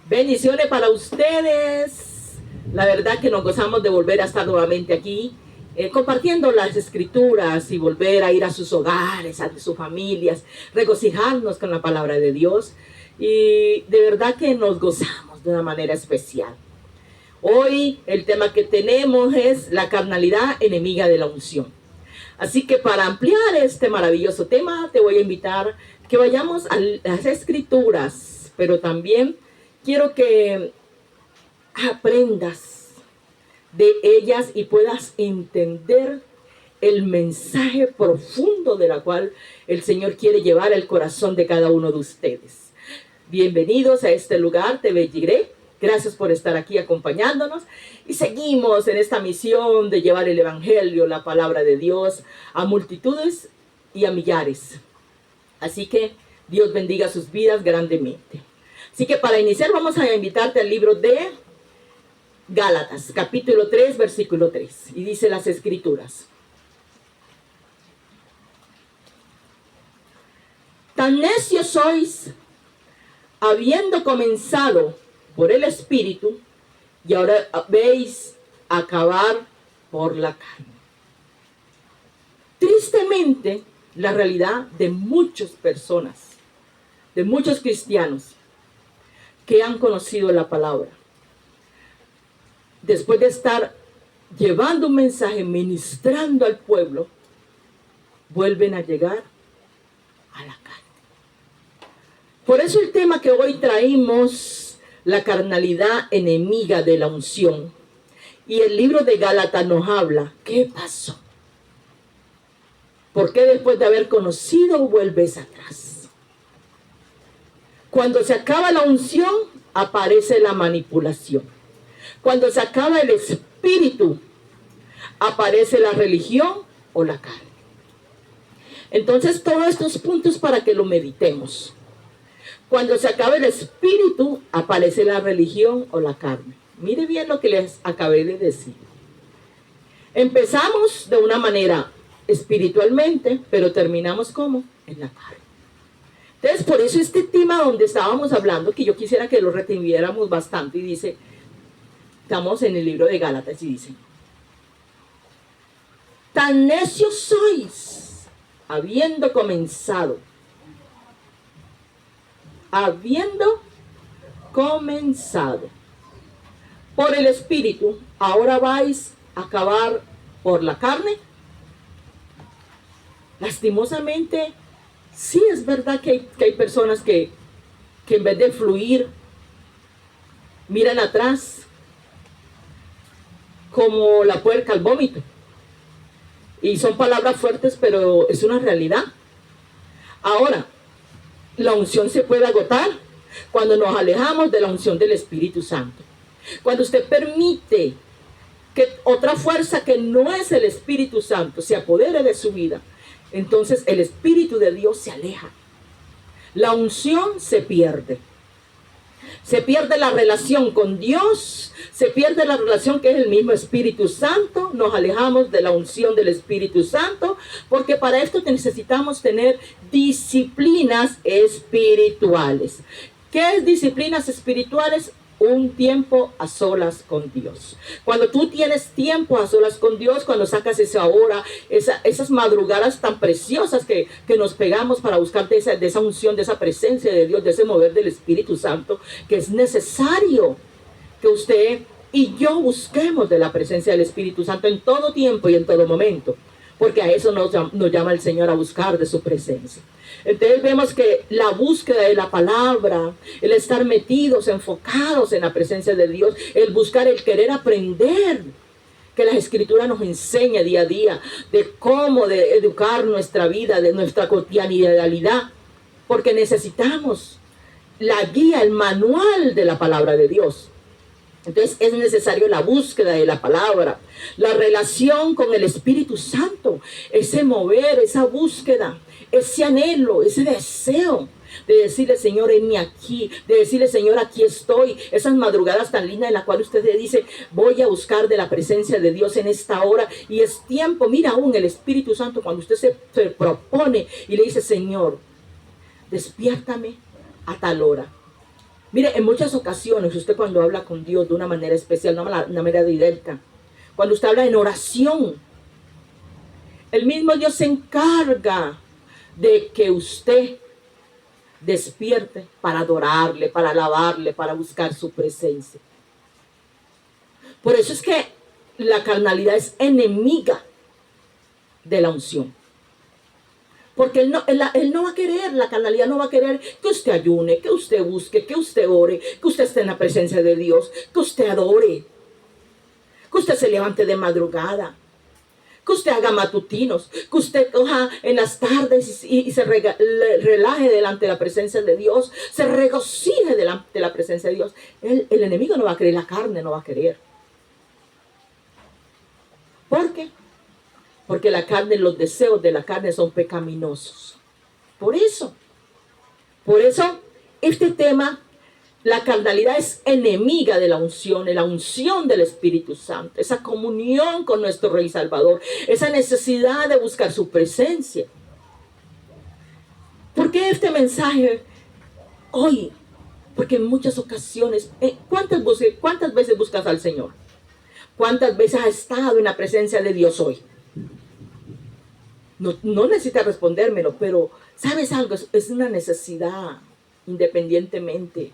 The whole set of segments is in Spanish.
Bendiciones para ustedes. La verdad que nos gozamos de volver a estar nuevamente aquí, compartiendo las escrituras y volver a ir a sus hogares, a sus familias, regocijarnos con la palabra de Dios. Y de verdad que nos gozamos de una manera especial. Hoy el tema que tenemos es la carnalidad enemiga de la unción. Así que para ampliar este maravilloso tema, te voy a invitar que vayamos a las escrituras, pero también quiero que aprendas de ellas y puedas entender el mensaje profundo de la cual el Señor quiere llevar al corazón de cada uno de ustedes. Bienvenidos a este lugar, TV Jireh. Gracias por estar aquí acompañándonos y seguimos en esta misión de llevar el evangelio, la palabra de Dios a multitudes y a millares. Así que Dios bendiga sus vidas grandemente. Así que para iniciar vamos a invitarte al libro de Gálatas, capítulo 3, versículo 3. Y dice las escrituras: tan necios sois, habiendo comenzado por el Espíritu, y ahora veis acabar por la carne. Tristemente, la realidad de muchas personas, de muchos cristianos que han conocido la palabra, después de estar llevando un mensaje, ministrando al pueblo, vuelven a llegar a la carne. Por eso el tema que hoy traímos, la carnalidad enemiga de la unción. Y el libro de Gálatas nos habla, ¿qué pasó? ¿Por qué después de haber conocido vuelves atrás? Cuando se acaba la unción, aparece la manipulación. Cuando se acaba el espíritu, aparece la religión o la carne. Entonces, todos estos puntos para que lo meditemos. Cuando se acaba el espíritu, aparece la religión o la carne. Mire bien lo que les acabé de decir. Empezamos de una manera espiritualmente, pero terminamos como en la carne. Entonces, por eso este tema donde estábamos hablando, que yo quisiera que lo retuviéramos bastante, y dice, estamos en el libro de Gálatas y dice: tan necios sois, habiendo comenzado por el Espíritu, ahora vais a acabar por la carne. Lastimosamente, sí es verdad que hay personas que en vez de fluir, miran atrás como la puerca al vómito. Y son palabras fuertes, pero es una realidad. Ahora, la unción se puede agotar cuando nos alejamos de la unción del Espíritu Santo. Cuando usted permite que otra fuerza que no es el Espíritu Santo se apodere de su vida, entonces el Espíritu de Dios se aleja. La unción se pierde. Se pierde la relación con Dios, se pierde la relación que es el mismo Espíritu Santo. Nos alejamos de la unción del Espíritu Santo, porque para esto necesitamos tener disciplinas espirituales. ¿Qué es disciplinas espirituales? Un tiempo a solas con Dios. Cuando tú tienes tiempo a solas con Dios, cuando sacas esa hora, esas madrugadas tan preciosas que nos pegamos para buscar de esa unción, de esa presencia de Dios, de ese mover del Espíritu Santo, que es necesario que usted y yo busquemos de la presencia del Espíritu Santo en todo tiempo y en todo momento, porque a eso nos llama el Señor, a buscar de su presencia. Entonces vemos que la búsqueda de la palabra, el estar metidos, enfocados en la presencia de Dios, el buscar, el querer aprender, que la Escritura nos enseña día a día de cómo de educar nuestra vida, de nuestra cotidianidad, porque necesitamos la guía, el manual de la palabra de Dios. Entonces es necesario la búsqueda de la palabra, la relación con el Espíritu Santo, ese mover, esa búsqueda, ese anhelo, ese deseo de decirle: Señor, heme aquí, de decirle: Señor, aquí estoy. Esas madrugadas tan lindas en las cuales usted le dice: voy a buscar de la presencia de Dios en esta hora, y es tiempo. Mira, aún el Espíritu Santo, cuando usted se propone y le dice: Señor, despiértame a tal hora. Mire, en muchas ocasiones usted cuando habla con Dios de una manera especial, no una manera directa, cuando usted habla en oración, el mismo Dios se encarga de que usted despierte para adorarle, para alabarle, para buscar su presencia. Por eso es que la carnalidad es enemiga de la unción. Porque él no va a querer, la carnalidad no va a querer que usted ayune, que usted busque, que usted ore, que usted esté en la presencia de Dios, que usted adore, que usted se levante de madrugada, que usted haga matutinos, que usted coja en las tardes y se relaje delante de la presencia de Dios, se regocije delante de la presencia de Dios. El enemigo no va a querer, la carne no va a querer. ¿Por qué? Porque la carne, los deseos de la carne son pecaminosos. Por eso, este tema, la carnalidad es enemiga de la unción del Espíritu Santo, esa comunión con nuestro Rey Salvador, esa necesidad de buscar su presencia. ¿Por qué este mensaje hoy? Porque en muchas ocasiones, ¿cuántas veces buscas al Señor? ¿Cuántas veces has estado en la presencia de Dios hoy? No necesitas respondérmelo, pero ¿sabes algo? Es una necesidad, independientemente.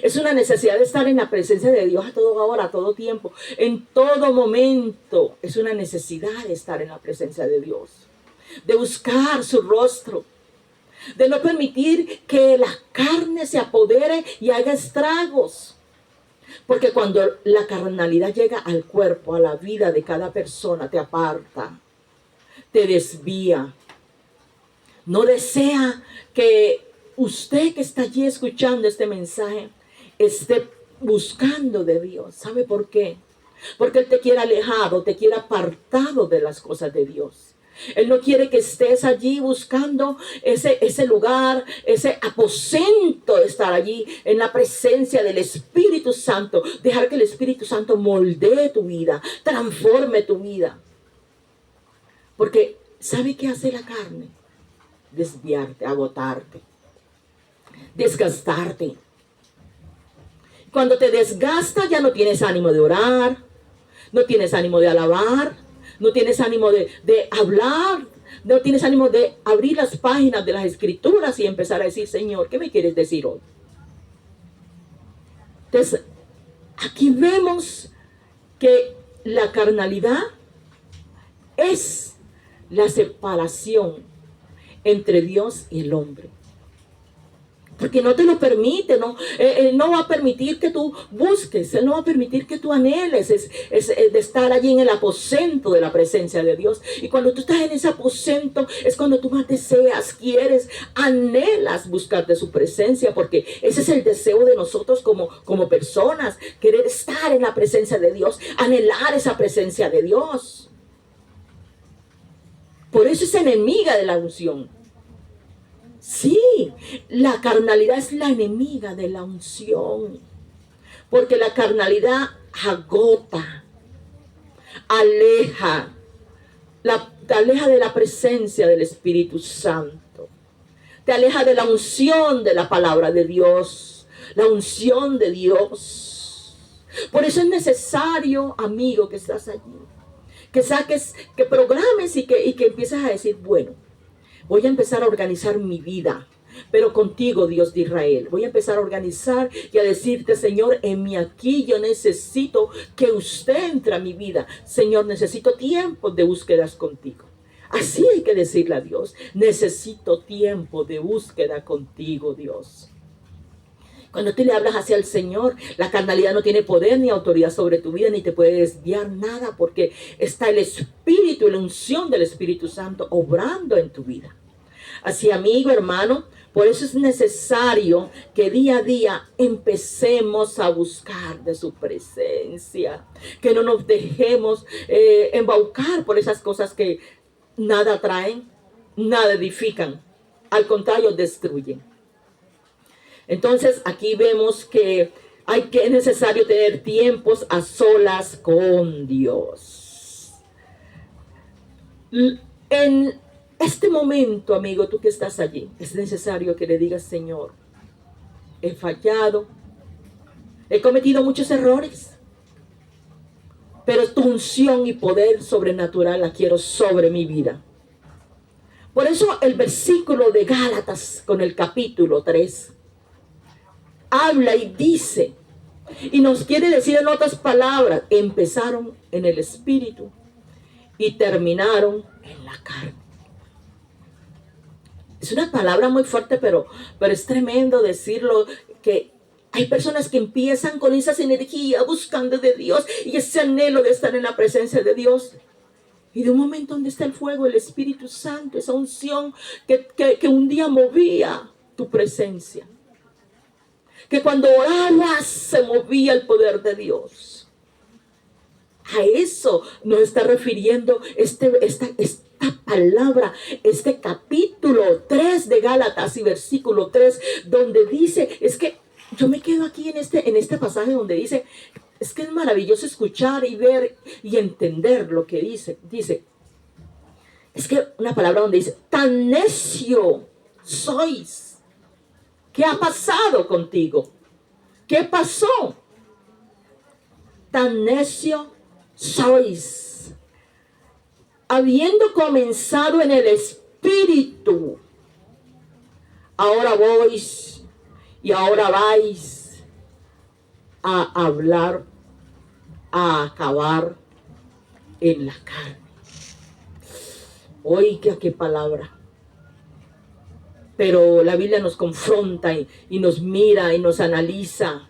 Es una necesidad de estar en la presencia de Dios a toda hora, a todo tiempo, en todo momento. Es una necesidad de estar en la presencia de Dios, de buscar su rostro, de no permitir que la carne se apodere y haga estragos. Porque cuando la carnalidad llega al cuerpo, a la vida de cada persona, te aparta, te desvía. No desea que usted que está allí escuchando este mensaje esté buscando de Dios. ¿Sabe por qué? Porque Él te quiere alejado, te quiere apartado de las cosas de Dios. Él no quiere que estés allí buscando ese lugar, ese aposento de estar allí en la presencia del Espíritu Santo. Dejar que el Espíritu Santo moldee tu vida, transforme tu vida. Porque ¿sabe qué hace la carne? Desviarte, agotarte, desgastarte. Cuando te desgasta ya no tienes ánimo de orar, no tienes ánimo de alabar, no tienes ánimo de hablar, no tienes ánimo de abrir las páginas de las Escrituras y empezar a decir, Señor, ¿qué me quieres decir hoy? Entonces, aquí vemos que la carnalidad es la separación entre Dios y el hombre. Porque no te lo permite, ¿no? Él no va a permitir que tú busques, Él no va a permitir que tú anheles de estar allí en el aposento de la presencia de Dios. Y cuando tú estás en ese aposento es cuando tú más deseas, quieres, anhelas buscar de su presencia, porque ese es el deseo de nosotros como personas, querer estar en la presencia de Dios, anhelar esa presencia de Dios. Por eso es enemiga de la unción. Sí, la carnalidad es la enemiga de la unción, porque la carnalidad agota, aleja, te aleja de la presencia del Espíritu Santo, te aleja de la unción de la palabra de Dios, la unción de Dios. Por eso es necesario, amigo, que estás allí, que saques, que programes y que empieces a decir, bueno, voy a empezar a organizar mi vida, pero contigo, Dios de Israel. Voy a empezar a organizar y a decirte, Señor, en mi aquí yo necesito que usted entre a mi vida. Señor, necesito tiempo de búsquedas contigo. Así hay que decirle a Dios, necesito tiempo de búsqueda contigo, Dios. Cuando tú le hablas hacia el Señor, la carnalidad no tiene poder ni autoridad sobre tu vida, ni te puede desviar nada, porque está el Espíritu y la unción del Espíritu Santo obrando en tu vida. Así, amigo, hermano, por eso es necesario que día a día empecemos a buscar de su presencia, que no nos dejemos embaucar por esas cosas que nada traen, nada edifican, al contrario, destruyen. Entonces aquí vemos que es necesario tener tiempos a solas con Dios. En este momento, amigo, tú que estás allí, es necesario que le digas, Señor, he fallado, he cometido muchos errores, pero tu unción y poder sobrenatural la quiero sobre mi vida. Por eso el versículo de Gálatas con el capítulo 3 habla y dice, y nos quiere decir en otras palabras, empezaron en el espíritu y terminaron en la carne. Es una palabra muy fuerte, pero es tremendo decirlo, que hay personas que empiezan con esas energías buscando de Dios y ese anhelo de estar en la presencia de Dios. Y de un momento donde está el fuego, el Espíritu Santo, esa unción que un día movía tu presencia. Que cuando orabas se movía el poder de Dios. A eso nos está refiriendo esta palabra, este capítulo 3 de Gálatas y versículo 3, donde dice, es que yo me quedo aquí en este pasaje donde dice, es que es maravilloso escuchar y ver y entender lo que dice. Dice, es que una palabra donde dice, tan necio sois. ¿Qué ha pasado contigo? ¿Qué pasó? Tan necio sois. Habiendo comenzado en el espíritu, ahora vais a hablar, a acabar en la carne. Oiga, qué palabra. Pero la Biblia nos confronta y nos mira y nos analiza.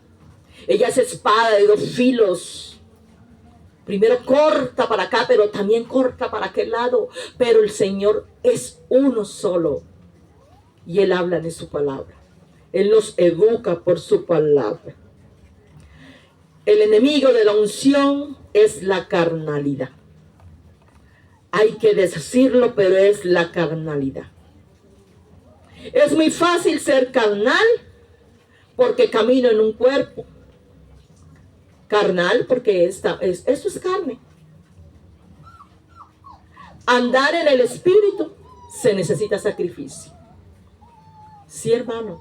Ella es espada de dos filos. Primero corta para acá, pero también corta para aquel lado. Pero el Señor es uno solo. Y Él habla de su palabra. Él nos educa por su palabra. El enemigo de la unción es la carnalidad. Hay que decirlo, pero es la carnalidad. Es muy fácil ser carnal porque camino en un cuerpo. Carnal porque esto es carne. Andar en el espíritu se necesita sacrificio. Sí, hermano.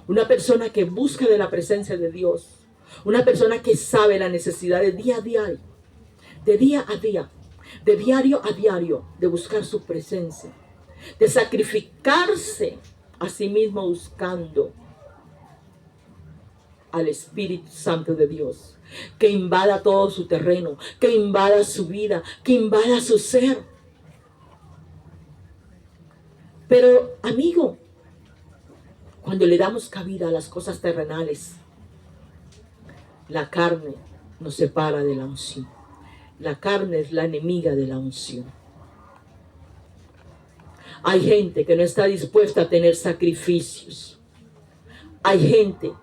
Una persona que busca de la presencia de Dios. Una persona que sabe la necesidad de día a día, de día a día, de diario a diario, de buscar su presencia, de sacrificarse a sí mismo buscando al Espíritu Santo de Dios, que invada todo su terreno, que invada su vida, que invada su ser. Pero, amigo, cuando le damos cabida a las cosas terrenales, la carne nos separa de la unción. La carne es la enemiga de la unción. Hay gente que no está dispuesta a tener sacrificios. Hay gente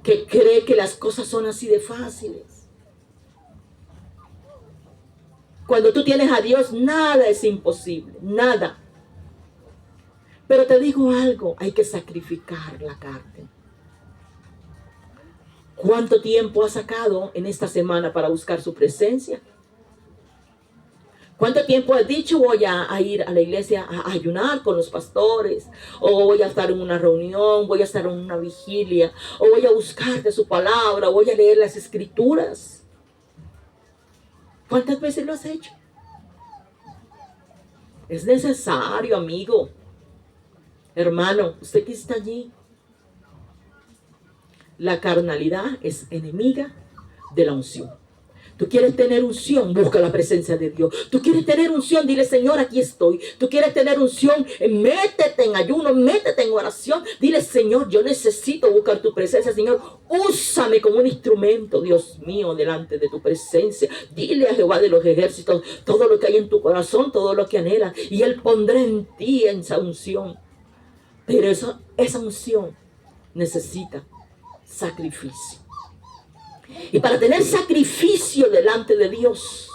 que cree que las cosas son así de fáciles. Cuando tú tienes a Dios, nada es imposible, nada. Pero te digo algo, hay que sacrificar la carne. ¿Cuánto tiempo has sacado en esta semana para buscar su presencia? ¿Cuánto tiempo has dicho voy a ir a la iglesia a ayunar con los pastores? O voy a estar en una reunión, voy a estar en una vigilia, o voy a buscar de su palabra, o voy a leer las escrituras. ¿Cuántas veces lo has hecho? Es necesario, amigo, hermano, usted que está allí. La carnalidad es enemiga de la unción. Tú quieres tener unción, busca la presencia de Dios. Tú quieres tener unción, dile, Señor, aquí estoy. Tú quieres tener unción, métete en ayuno, métete en oración. Dile, Señor, yo necesito buscar tu presencia. Señor, úsame como un instrumento, Dios mío, delante de tu presencia. Dile a Jehová de los ejércitos todo lo que hay en tu corazón, todo lo que anhelas. Y Él pondrá en ti esa unción. Pero esa unción necesita sacrificio. Y para tener sacrificio delante de Dios,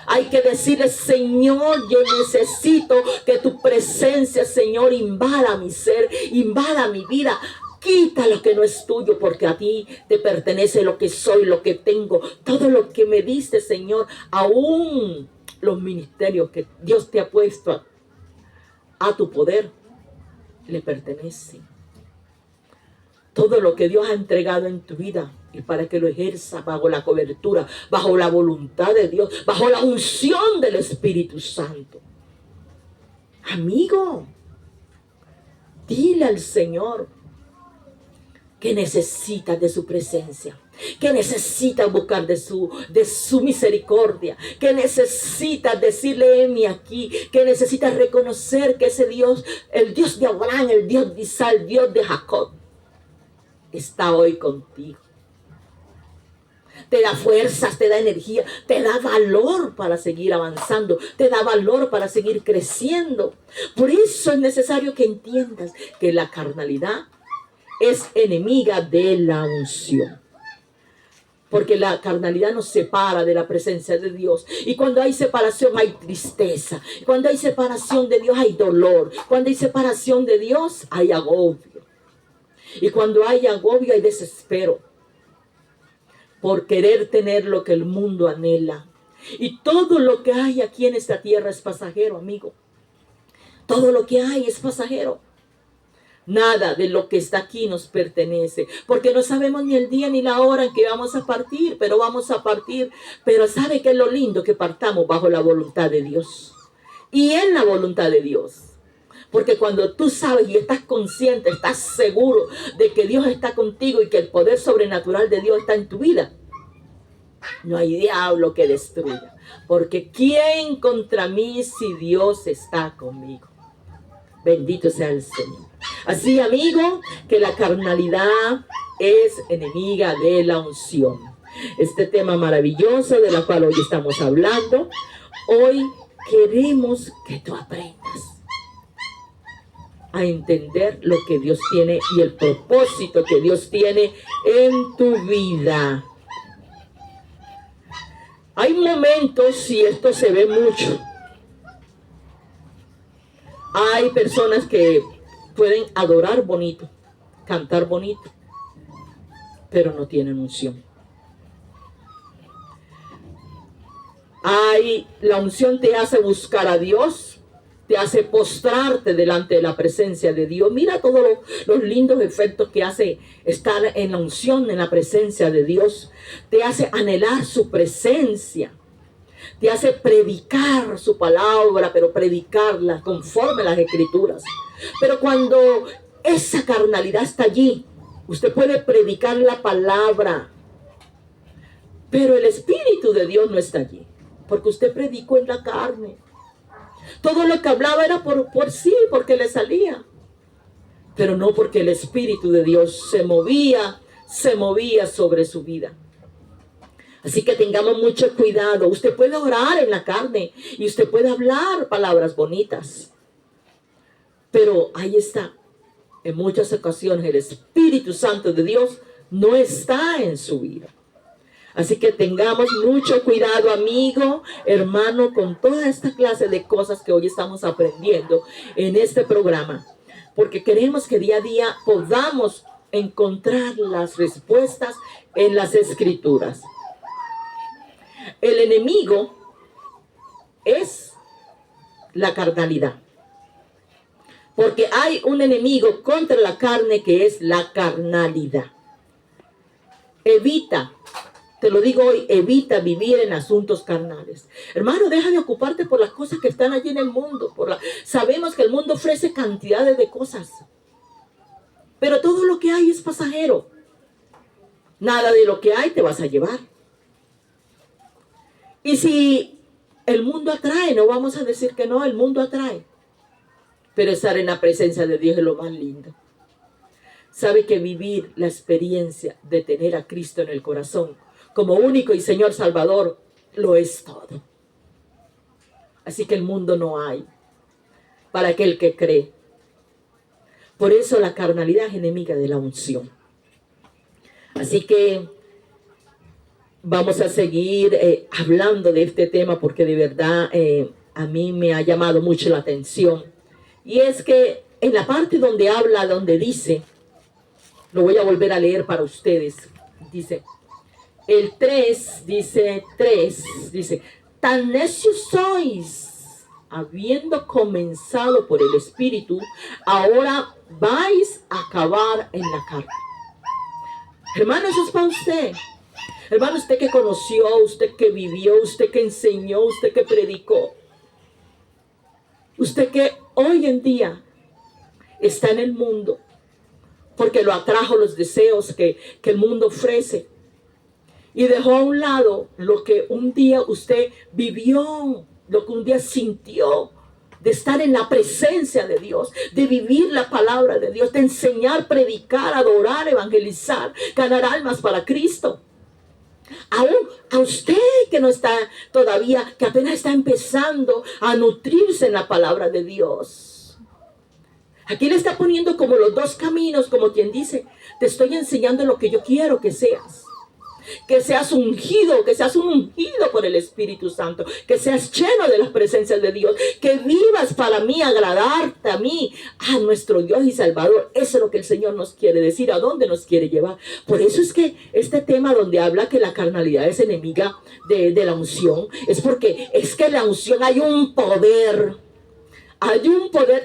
hay que decirle, Señor, yo necesito que tu presencia, Señor, invada mi ser, invada mi vida. Quita lo que no es tuyo, porque a ti te pertenece lo que soy, lo que tengo, todo lo que me diste, Señor, aún los ministerios que Dios te ha puesto a tu poder, le pertenecen. todo lo que Dios ha entregado en tu vida y para que lo ejerzas bajo la cobertura, bajo la voluntad de Dios, bajo la unción del Espíritu Santo. Amigo, dile al Señor que necesitas de su presencia, que necesitas buscar de su misericordia, que necesitas decirle, heme aquí, que necesitas reconocer que ese Dios, el Dios de Abraham, el Dios de Isaac, el Dios de Jacob, está hoy contigo. Te da fuerzas, te da energía, te da valor para seguir avanzando, te da valor para seguir creciendo. Por eso es necesario que entiendas que la carnalidad es enemiga de la unción. Porque la carnalidad nos separa de la presencia de Dios. Y cuando hay separación hay tristeza. Cuando hay separación de Dios hay dolor. Cuando hay separación de Dios hay agobio. Y cuando hay agobio hay desespero por querer tener lo que el mundo anhela. Y todo lo que hay aquí en esta tierra es pasajero, amigo. Todo lo que hay es pasajero. Nada de lo que está aquí nos pertenece, porque no sabemos ni el día ni la hora en que vamos a partir, pero vamos a partir. Pero ¿sabe qué es lo lindo? Que partamos bajo la voluntad de Dios y en la voluntad de Dios. Porque cuando tú sabes y estás consciente, estás seguro de que Dios está contigo y que el poder sobrenatural de Dios está en tu vida, no hay diablo que destruya. Porque ¿quién contra mí si Dios está conmigo? Bendito sea el Señor. Así, amigo, que la carnalidad es enemiga de la unción. Este tema maravilloso de la cual hoy estamos hablando, hoy queremos que tú aprendas a entender lo que Dios tiene y el propósito que Dios tiene en tu vida. Hay momentos, y esto se ve mucho, hay personas que pueden adorar bonito, cantar bonito, pero no tienen unción. La unción te hace buscar a Dios, te hace postrarte delante de la presencia de Dios. Mira todos los lindos efectos que hace estar en la unción, en la presencia de Dios. Te hace anhelar su presencia. Te hace predicar su palabra, pero predicarla conforme a las Escrituras. Pero cuando esa carnalidad está allí, usted puede predicar la palabra, pero el Espíritu de Dios no está allí, porque usted predicó en la carne. Todo lo que hablaba era por sí, porque le salía, pero no porque el Espíritu de Dios se movía sobre su vida. Así que tengamos mucho cuidado. Usted puede orar en la carne y usted puede hablar palabras bonitas, pero ahí está. En muchas ocasiones el Espíritu Santo de Dios no está en su vida. Así que tengamos mucho cuidado, amigo, hermano, con toda esta clase de cosas que hoy estamos aprendiendo en este programa. Porque queremos que día a día podamos encontrar las respuestas en las Escrituras. El enemigo es la carnalidad. Porque hay un enemigo contra la carne que es la carnalidad. Evita, te lo digo hoy, evita vivir en asuntos carnales. Hermano, deja de ocuparte por las cosas que están allí en el mundo. Sabemos que el mundo ofrece cantidades de cosas, pero todo lo que hay es pasajero. Nada de lo que hay te vas a llevar. Y si el mundo atrae, no vamos a decir que no, el mundo atrae. Pero estar en la presencia de Dios es lo más lindo. Sabe que vivir la experiencia de tener a Cristo en el corazón como único y Señor Salvador lo es todo. Así que el mundo no hay para aquel que cree. Por eso la carnalidad es enemiga de la unción. Así que vamos a seguir hablando de este tema porque de verdad a mí me ha llamado mucho la atención. Y es que en la parte donde habla, donde dice, lo voy a volver a leer para ustedes, dice, el 3, dice, tan necios sois, habiendo comenzado por el Espíritu, ahora vais a acabar en la carne. Hermano, eso es para usted. Hermano, usted que conoció, usted que vivió, usted que enseñó, usted que predicó. Usted que hoy en día está en el mundo porque lo atrajo los deseos que el mundo ofrece. Y dejó a un lado lo que un día usted vivió, lo que un día sintió, de estar en la presencia de Dios, de vivir la palabra de Dios, de enseñar, predicar, adorar, evangelizar, ganar almas para Cristo. Aún a usted que no está todavía, que apenas está empezando a nutrirse en la palabra de Dios. Aquí le está poniendo como los dos caminos, como quien dice, te estoy enseñando lo que yo quiero que seas. Que seas ungido, que seas un ungido por el Espíritu Santo, que seas lleno de las presencias de Dios, que vivas para mí, agradarte a mí, a nuestro Dios y Salvador. Eso es lo que el Señor nos quiere decir, a dónde nos quiere llevar. Por eso es que este tema donde habla que la carnalidad es enemiga de la unción, es porque es que en la unción hay un poder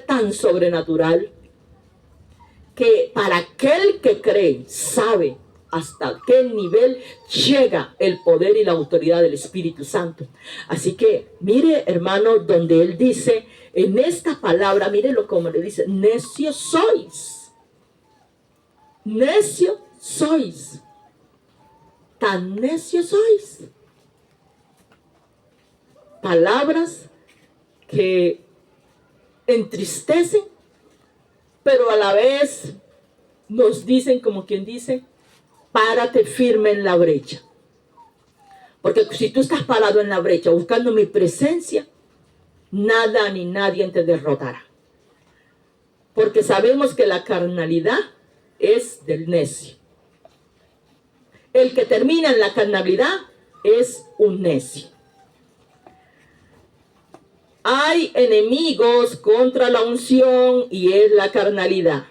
tan sobrenatural que para aquel que cree, sabe hasta qué nivel llega el poder y la autoridad del Espíritu Santo. Así que mire, hermano, donde él dice en esta palabra, mírelo como le dice, necios sois. Necios sois. Tan necios sois. Palabras que entristecen, pero a la vez nos dicen, como quien dice, párate firme en la brecha. Porque si tú estás parado en la brecha buscando mi presencia, nada ni nadie te derrotará. Porque sabemos que la carnalidad es del necio. El que termina en la carnalidad es un necio. Hay enemigos contra la unción y es la carnalidad.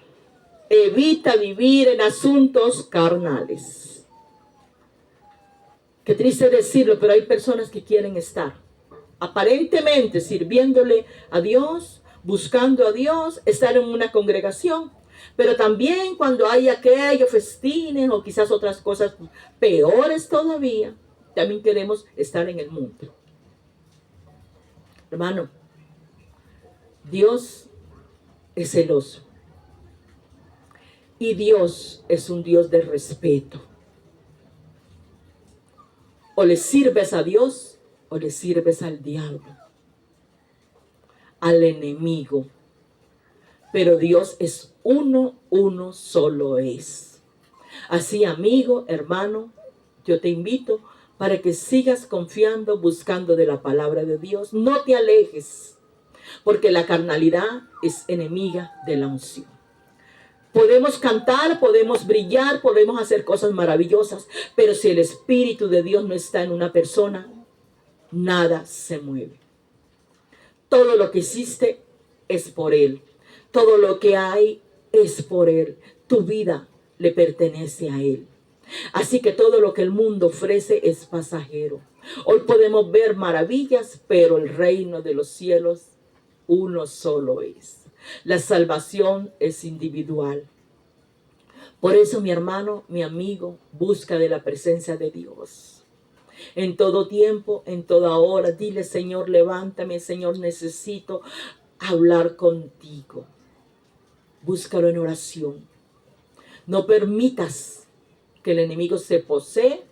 Evita vivir en asuntos carnales. Qué triste decirlo, pero hay personas que quieren estar aparentemente sirviéndole a Dios, buscando a Dios, estar en una congregación, pero también cuando hay aquellos festines o quizás otras cosas peores todavía, también queremos estar en el mundo. Hermano, Dios es celoso. Y Dios es un Dios de respeto. O le sirves a Dios o le sirves al diablo, al enemigo. Pero Dios es uno solo es. Así, amigo, hermano, yo te invito para que sigas confiando, buscando de la palabra de Dios. No te alejes, porque la carnalidad es enemiga de la unción. Podemos cantar, podemos brillar, podemos hacer cosas maravillosas, pero si el Espíritu de Dios no está en una persona, nada se mueve. Todo lo que existe es por Él. Todo lo que hay es por Él. Tu vida le pertenece a Él. Así que todo lo que el mundo ofrece es pasajero. Hoy podemos ver maravillas, pero el reino de los cielos uno solo es. La salvación es individual. Por eso, mi hermano, mi amigo, busca de la presencia de Dios. En todo tiempo, en toda hora, dile, Señor, levántame, Señor, necesito hablar contigo. Búscalo en oración. No permitas que el enemigo se posee,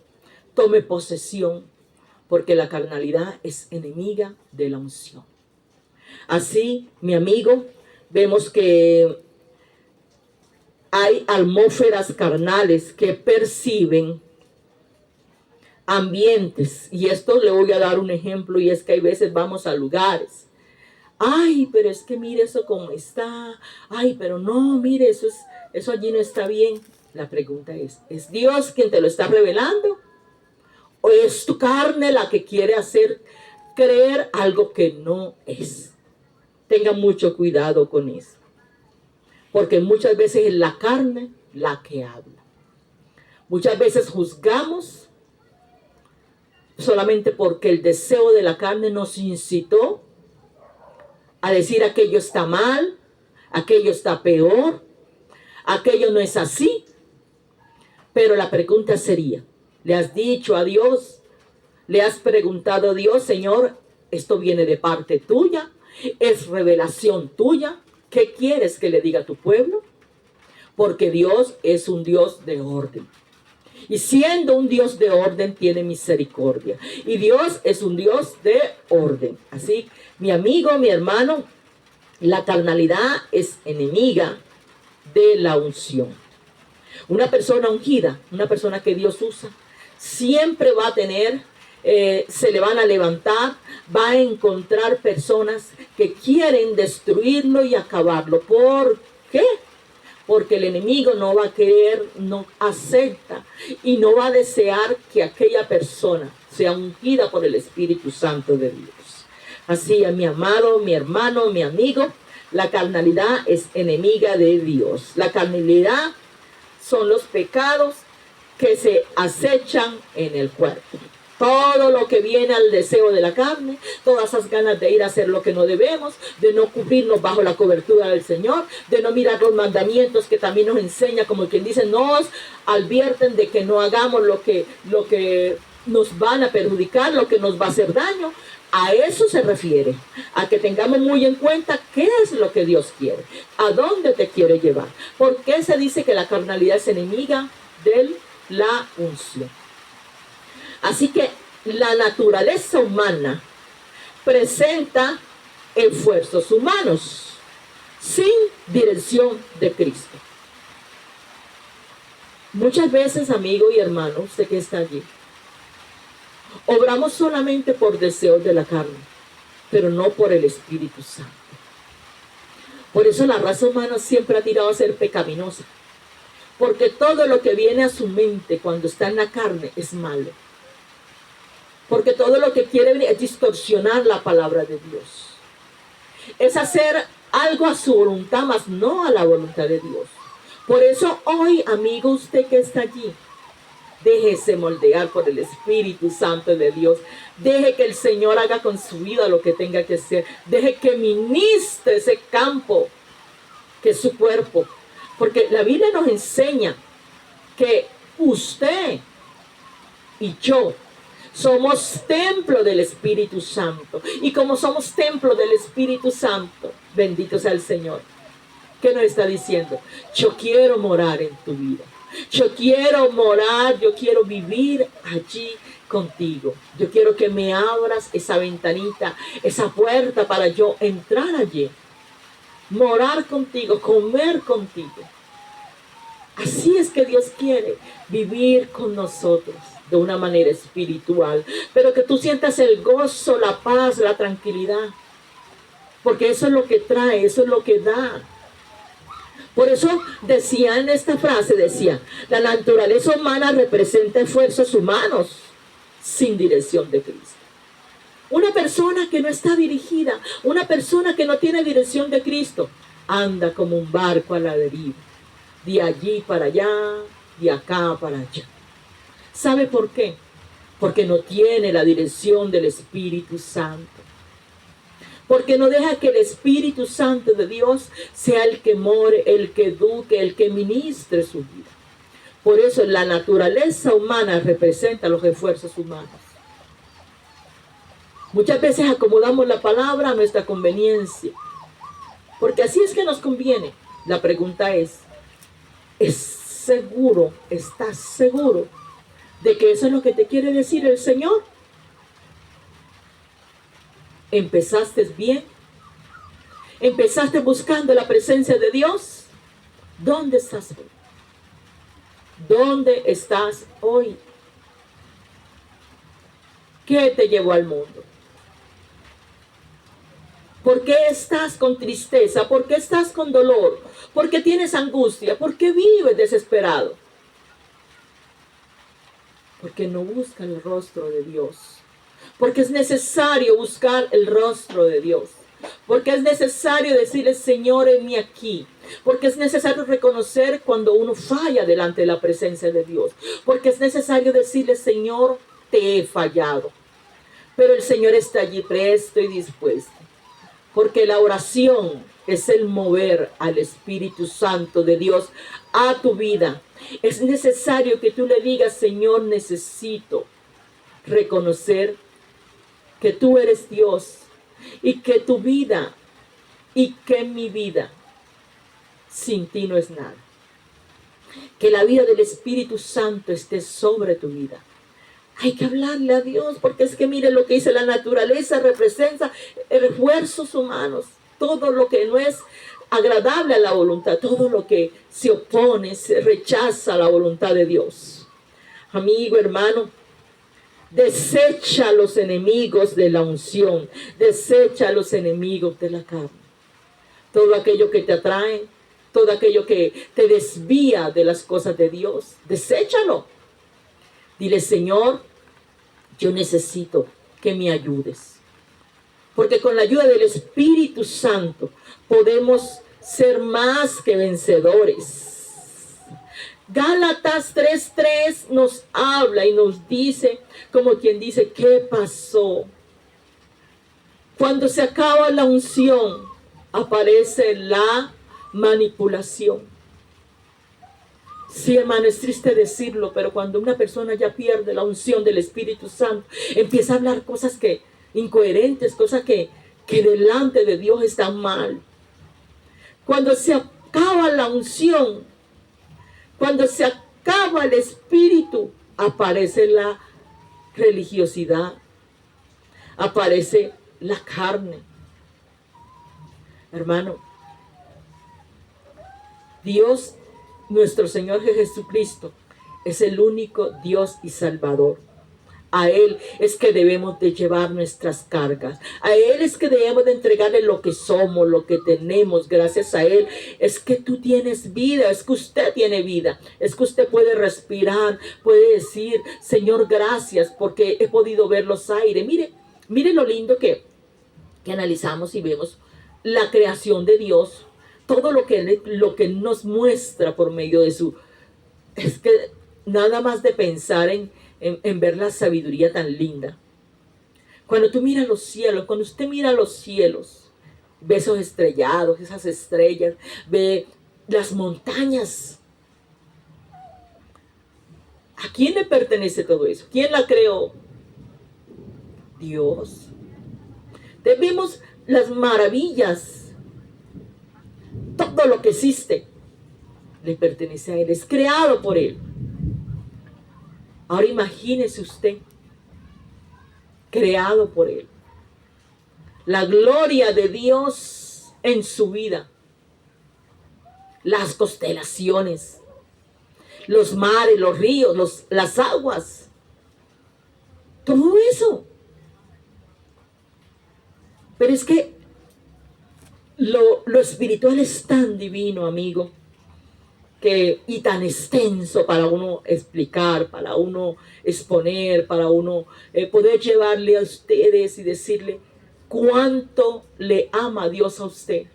tome posesión, porque la carnalidad es enemiga de la unción. Así, mi amigo, vemos que hay atmósferas carnales que perciben ambientes. Y esto le voy a dar un ejemplo, y es que hay veces vamos a lugares. Ay, pero es que mire eso cómo está. Ay, pero no, mire, eso allí no está bien. La pregunta ¿es Dios quien te lo está revelando? ¿O es tu carne la que quiere hacer creer algo que no es? Tenga mucho cuidado con eso. Porque muchas veces es la carne la que habla. Muchas veces juzgamos solamente porque el deseo de la carne nos incitó a decir aquello está mal, aquello está peor, aquello no es así. Pero la pregunta sería, ¿le has dicho a Dios? ¿Le has preguntado a Dios, Señor, esto viene de parte tuya? ¿Es revelación tuya? ¿Qué quieres que le diga a tu pueblo? Porque Dios es un Dios de orden. Y siendo un Dios de orden, tiene misericordia. Y Dios es un Dios de orden. Así, mi amigo, mi hermano, la carnalidad es enemiga de la unción. Una persona ungida, una persona que Dios usa, siempre va a tener, se le van a levantar, va a encontrar personas que quieren destruirlo y acabarlo. ¿Por qué? Porque el enemigo no va a querer, no acepta y no va a desear que aquella persona sea ungida por el Espíritu Santo de Dios. Así, a mi amado, mi hermano, mi amigo, la carnalidad es enemiga de Dios. La carnalidad son los pecados que se acechan en el cuerpo. Todo lo que viene al deseo de la carne, todas esas ganas de ir a hacer lo que no debemos, de no cubrirnos bajo la cobertura del Señor, de no mirar los mandamientos que también nos enseña, como quien dice, nos advierten de que no hagamos lo que nos van a perjudicar, lo que nos va a hacer daño. A eso se refiere, a que tengamos muy en cuenta qué es lo que Dios quiere, a dónde te quiere llevar. ¿Por qué se dice que la carnalidad es enemiga de la unción? Así que la naturaleza humana presenta esfuerzos humanos sin dirección de Cristo. Muchas veces, amigo y hermano, usted que está allí, obramos solamente por deseos de la carne, pero no por el Espíritu Santo. Por eso la raza humana siempre ha tirado a ser pecaminosa, porque todo lo que viene a su mente cuando está en la carne es malo. Porque todo lo que quiere es distorsionar la palabra de Dios. Es hacer algo a su voluntad, mas no a la voluntad de Dios. Por eso hoy, amigo, usted que está allí, déjese moldear por el Espíritu Santo de Dios. Deje que el Señor haga con su vida lo que tenga que hacer. Deje que ministre ese campo que es su cuerpo. Porque la Biblia nos enseña que usted y yo somos templo del Espíritu Santo. Y como somos templo del Espíritu Santo, bendito sea el Señor. ¿Qué nos está diciendo? Yo quiero morar en tu vida. Yo quiero morar, yo quiero vivir allí contigo. Yo quiero que me abras esa ventanita, esa puerta para yo entrar allí. Morar contigo, comer contigo. Así es que Dios quiere vivir con nosotros de una manera espiritual, pero que tú sientas el gozo, la paz, la tranquilidad, porque eso es lo que trae, eso es lo que da. Por eso decía en esta frase, decía, la naturaleza humana representa esfuerzos humanos sin dirección de Cristo. Una persona que no está dirigida, una persona que no tiene dirección de Cristo, anda como un barco a la deriva, de allí para allá, de acá para allá. ¿Sabe por qué? Porque no tiene la dirección del Espíritu Santo. Porque no deja que el Espíritu Santo de Dios sea el que more, el que eduque, el que ministre su vida. Por eso la naturaleza humana representa los esfuerzos humanos. Muchas veces acomodamos la palabra a nuestra conveniencia, porque así es que nos conviene. La pregunta es seguro, estás seguro de que eso es lo que te quiere decir el Señor? ¿Empezaste bien? ¿Empezaste buscando la presencia de Dios? ¿Dónde estás hoy? ¿Dónde estás hoy? ¿Qué te llevó al mundo? ¿Por qué estás con tristeza? ¿Por qué estás con dolor? ¿Por qué tienes angustia? ¿Por qué vives desesperado? Porque no buscan el rostro de Dios. Porque es necesario buscar el rostro de Dios. Porque es necesario decirle, Señor, heme aquí. Porque es necesario reconocer cuando uno falla delante de la presencia de Dios. Porque es necesario decirle, Señor, te he fallado. Pero el Señor está allí presto y dispuesto Porque la oración es el mover al Espíritu Santo de Dios a tu vida. Es necesario que tú le digas, Señor, necesito reconocer que tú eres Dios y que tu vida y que mi vida sin ti no es nada. Que la vida del Espíritu Santo esté sobre tu vida. Hay que hablarle a Dios, porque es que mire lo que dice la naturaleza, representa esfuerzos humanos, todo lo que no es agradable a la voluntad, todo lo que se opone, se rechaza a la voluntad de Dios. Amigo, hermano, desecha a los enemigos de la unción, desecha a los enemigos de la carne. Todo aquello que te atrae, todo aquello que te desvía de las cosas de Dios, deséchalo. Dile, Señor, yo necesito que me ayudes. Porque con la ayuda del Espíritu Santo podemos ser más que vencedores. Gálatas 3:3 nos habla y nos dice, como quien dice, ¿qué pasó? Cuando se acaba la unción, aparece la manipulación. Sí, hermano, es triste decirlo, pero cuando una persona ya pierde la unción del Espíritu Santo, empieza a hablar cosas incoherentes, cosas que delante de Dios están mal. Cuando se acaba la unción, cuando se acaba el Espíritu, aparece la religiosidad, aparece la carne. Hermano, Dios, nuestro Señor Jesucristo, es el único Dios y Salvador. A Él es que debemos de llevar nuestras cargas. A Él es que debemos de entregarle lo que somos, lo que tenemos. Gracias a Él es que tú tienes vida, es que usted tiene vida. Es que usted puede respirar, puede decir, Señor, gracias porque he podido ver los aires. Mire lo lindo que analizamos y vemos la creación de Dios. Todo lo que nos muestra por medio de su... Es que nada más de pensar en ver la sabiduría tan linda. Cuando tú miras los cielos, cuando usted mira los cielos, ve esos estrellados, esas estrellas, ve las montañas. ¿A quién le pertenece todo eso? ¿Quién la creó? Dios. Vemos las maravillas. Todo lo que existe le pertenece a Él, es creado por Él. Ahora imagínese usted, creado por Él. La gloria de Dios en su vida. Las constelaciones, los mares, los ríos, las aguas. Todo eso. Pero es que lo espiritual es tan divino, amigo, y tan extenso para uno explicar, para uno exponer, para uno poder llevarle a ustedes y decirle cuánto le ama Dios a usted,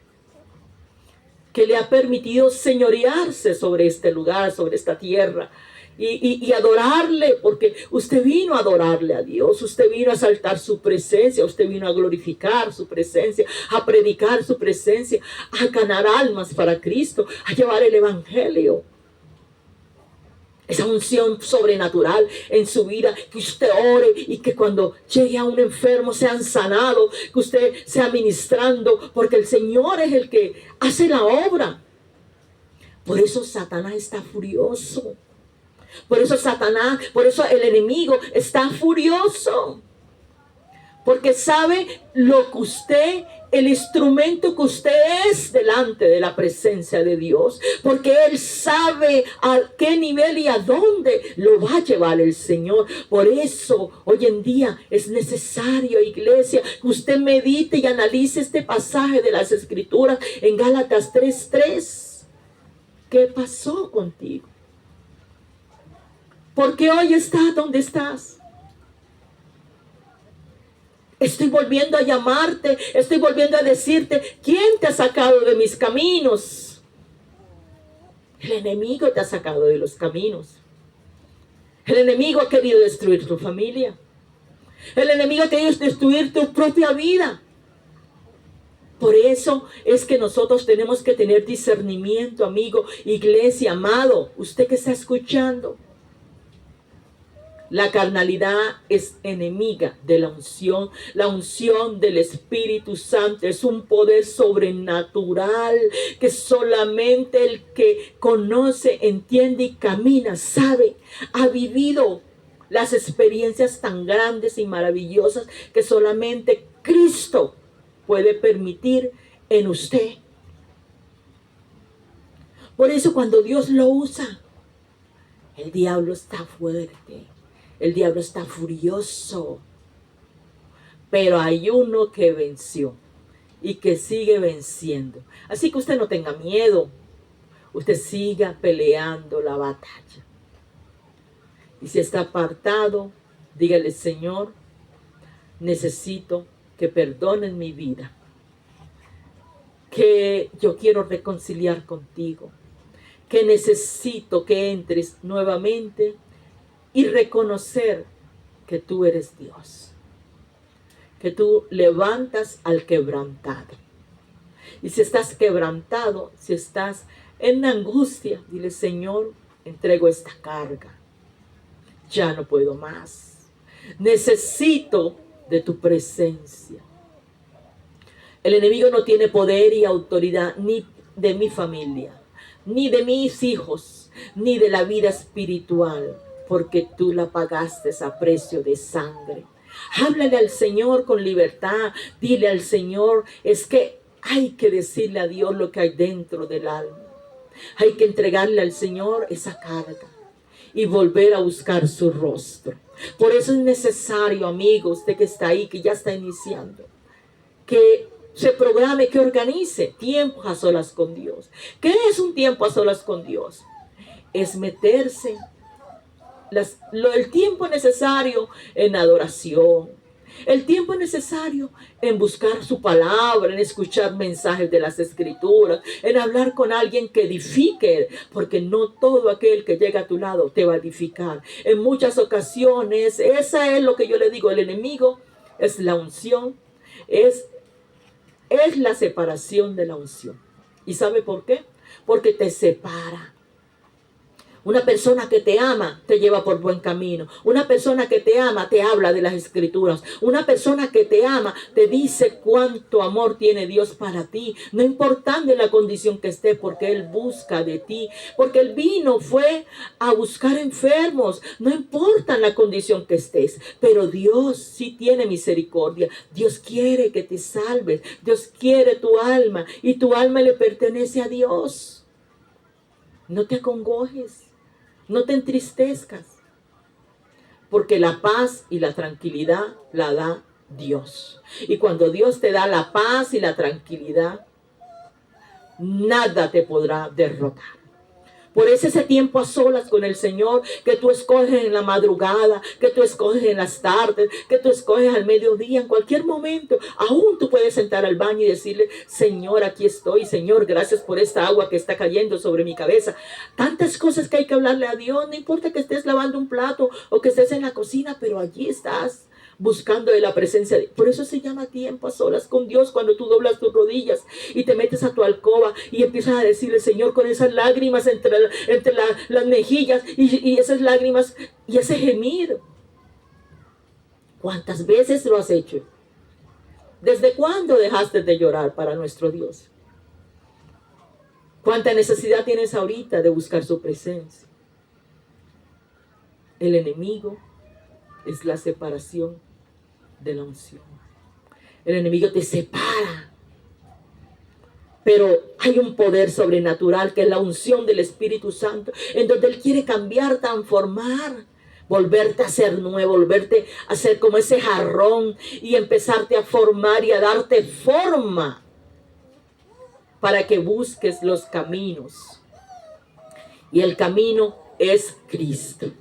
que le ha permitido señorearse sobre este lugar, sobre esta tierra, y adorarle, porque usted vino a adorarle a Dios, usted vino a exaltar su presencia, usted vino a glorificar su presencia, a predicar su presencia, a ganar almas para Cristo, a llevar el evangelio. Esa unción sobrenatural en su vida, que usted ore y que cuando llegue a un enfermo sean sanados, que usted sea ministrando, porque el Señor es el que hace la obra. Por eso Satanás está furioso. Por eso el enemigo está furioso. Porque sabe lo que usted, el instrumento que usted es delante de la presencia de Dios. Porque Él sabe a qué nivel y a dónde lo va a llevar el Señor. Por eso hoy en día es necesario, iglesia, que usted medite y analice este pasaje de las Escrituras en Gálatas 3:3. ¿Qué pasó contigo? ¿Por qué hoy estás donde estás? Estoy volviendo a llamarte, estoy volviendo a decirte, ¿quién te ha sacado de mis caminos? El enemigo te ha sacado de los caminos. El enemigo ha querido destruir tu familia. El enemigo ha querido destruir tu propia vida. Por eso es que nosotros tenemos que tener discernimiento, amigo, iglesia, amado, usted que está escuchando. La carnalidad es enemiga de la unción. La unción del Espíritu Santo es un poder sobrenatural que solamente el que conoce, entiende y camina, sabe, ha vivido las experiencias tan grandes y maravillosas que solamente Cristo puede permitir en usted. Por eso cuando Dios lo usa, el diablo está fuerte. El diablo está furioso, pero hay uno que venció y que sigue venciendo. Así que usted no tenga miedo, usted siga peleando la batalla. Y si está apartado, dígale: Señor, necesito que perdonen mi vida, que yo quiero reconciliar contigo, que necesito que entres nuevamente y reconocer que tú eres Dios, que tú levantas al quebrantado. Y si estás quebrantado, si estás en angustia, dile: Señor, entrego esta carga, ya no puedo más, necesito de tu presencia. El enemigo no tiene poder y autoridad ni de mi familia, ni de mis hijos, ni de la vida espiritual, porque tú la pagaste a precio de sangre. Háblale al Señor con libertad. Dile al Señor, es que hay que decirle a Dios lo que hay dentro del alma. Hay que entregarle al Señor esa carga y volver a buscar su rostro. Por eso es necesario, amigo, usted que está ahí, que ya está iniciando, que se programe, que organice tiempos a solas con Dios. ¿Qué es un tiempo a solas con Dios? Es meterse el tiempo necesario en adoración, el tiempo necesario en buscar su palabra, en escuchar mensajes de las Escrituras, en hablar con alguien que edifique, porque no todo aquel que llega a tu lado te va a edificar. En muchas ocasiones, esa es lo que yo le digo, el enemigo es la unción, es la separación de la unción. ¿Y sabe por qué? Porque te separa. Una persona que te ama te lleva por buen camino. Una persona que te ama te habla de las Escrituras. Una persona que te ama te dice cuánto amor tiene Dios para ti. No importando la condición que esté, porque Él busca de ti. Porque Él fue a buscar enfermos. No importa la condición que estés. Pero Dios sí tiene misericordia. Dios quiere que te salves. Dios quiere tu alma. Y tu alma le pertenece a Dios. No te acongojes. No te entristezcas, porque la paz y la tranquilidad la da Dios. Y cuando Dios te da la paz y la tranquilidad, nada te podrá derrotar. Por eso ese tiempo a solas con el Señor, que tú escoges en la madrugada, que tú escoges en las tardes, que tú escoges al mediodía, en cualquier momento, aún tú puedes sentar al baño y decirle: Señor, aquí estoy, Señor, gracias por esta agua que está cayendo sobre mi cabeza. Tantas cosas que hay que hablarle a Dios, no importa que estés lavando un plato o que estés en la cocina, pero allí estás buscando de la presencia de Dios. Por eso se llama tiempo a solas con Dios, cuando tú doblas tus rodillas y te metes a tu alcoba y empiezas a decirle: Señor, con esas lágrimas entre las mejillas y esas lágrimas y ese gemir. ¿Cuántas veces lo has hecho? ¿Desde cuándo dejaste de llorar para nuestro Dios? ¿Cuánta necesidad tienes ahorita de buscar su presencia? El enemigo es la separación de la unción. El enemigo te separa. Pero hay un poder sobrenatural que es la unción del Espíritu Santo, en donde Él quiere cambiar, transformar, volverte a ser nuevo, volverte a ser como ese jarrón y empezarte a formar y a darte forma para que busques los caminos. Y el camino es Cristo.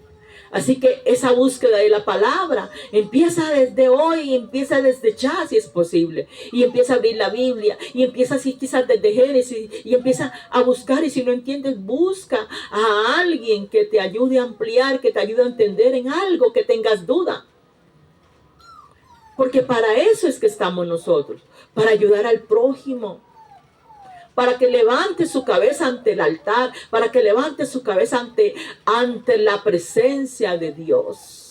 Así que esa búsqueda de la palabra empieza desde hoy, empieza desde ya si es posible. Y empieza a abrir la Biblia y empieza así quizás desde Génesis y empieza a buscar. Y si no entiendes, busca a alguien que te ayude a ampliar, que te ayude a entender en algo que tengas duda. Porque para eso es que estamos nosotros, para ayudar al prójimo, para que levante su cabeza ante el altar, para que levante su cabeza ante la presencia de Dios.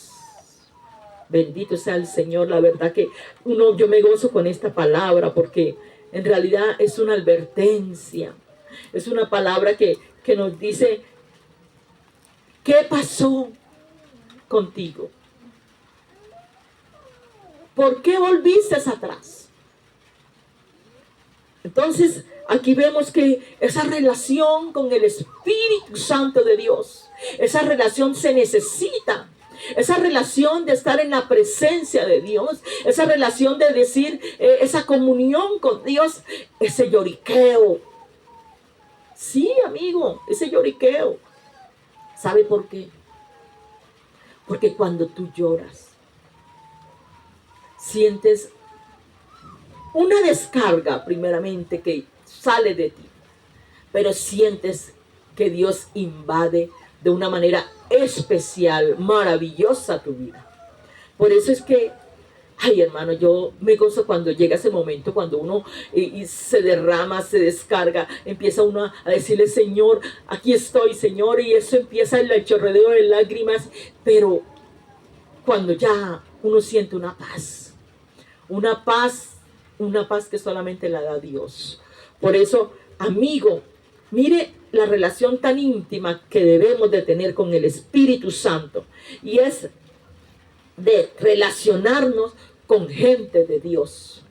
Bendito sea el Señor. La verdad que yo me gozo con esta palabra porque en realidad es una advertencia. Es una palabra que nos dice, ¿qué pasó contigo? ¿Por qué volviste atrás? Entonces, aquí vemos que esa relación con el Espíritu Santo de Dios, esa relación se necesita. Esa relación de estar en la presencia de Dios, esa relación de decir, esa comunión con Dios, ese lloriqueo. Sí, amigo, ese lloriqueo. ¿Sabe por qué? Porque cuando tú lloras, sientes una descarga primeramente que sale de ti, pero sientes que Dios invade de una manera especial, maravillosa tu vida. Por eso es que, ay hermano, yo me gozo cuando llega ese momento, cuando uno se derrama, se descarga, empieza uno a decirle, Señor, aquí estoy, Señor, y eso empieza el chorreo de lágrimas, pero cuando ya uno siente una paz que solamente la da Dios. Por eso, amigo, mire la relación tan íntima que debemos de tener con el Espíritu Santo. Y es de relacionarnos con gente de Dios.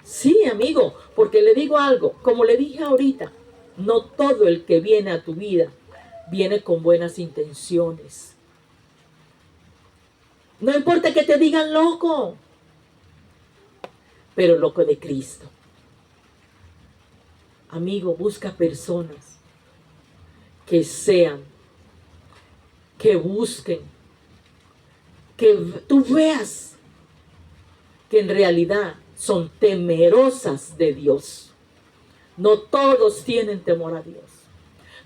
Sí, amigo, porque le digo algo, como le dije ahorita, no todo el que viene a tu vida viene con buenas intenciones. No importa que te digan loco, pero loco de Cristo. Amigo, busca personas que sean, que busquen, que tú veas que en realidad son temerosas de Dios. No todos tienen temor a Dios,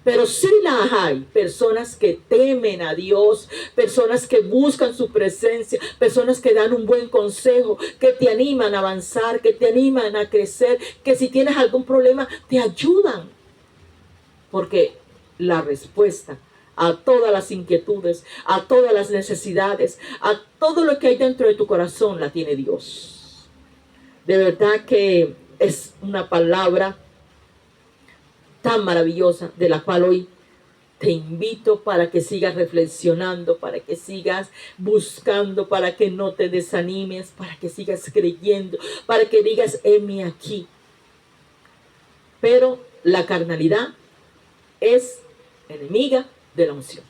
pero sí las hay, personas que temen a Dios, personas que buscan su presencia, personas que dan un buen consejo, que te animan a avanzar, que te animan a crecer, que si tienes algún problema te ayudan. Porque la respuesta a todas las inquietudes, a todas las necesidades, a todo lo que hay dentro de tu corazón la tiene Dios. De verdad que es una palabra tan maravillosa, de la cual hoy te invito para que sigas reflexionando, para que sigas buscando, para que no te desanimes, para que sigas creyendo, para que digas, heme aquí. Pero la carnalidad es enemiga de la unción.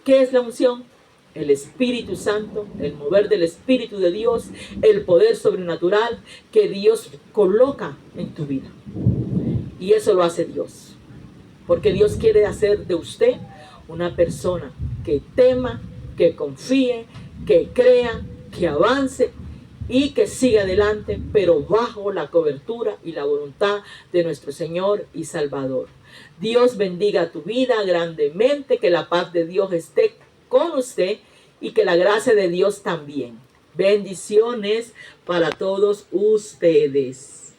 ¿Qué es la unción? El Espíritu Santo, el mover del Espíritu de Dios, el poder sobrenatural que Dios coloca en tu vida. Y eso lo hace Dios. Porque Dios quiere hacer de usted una persona que tema, que confíe, que crea, que avance y que siga adelante, pero bajo la cobertura y la voluntad de nuestro Señor y Salvador. Dios bendiga tu vida grandemente, que la paz de Dios esté con usted y que la gracia de Dios también. Bendiciones para todos ustedes.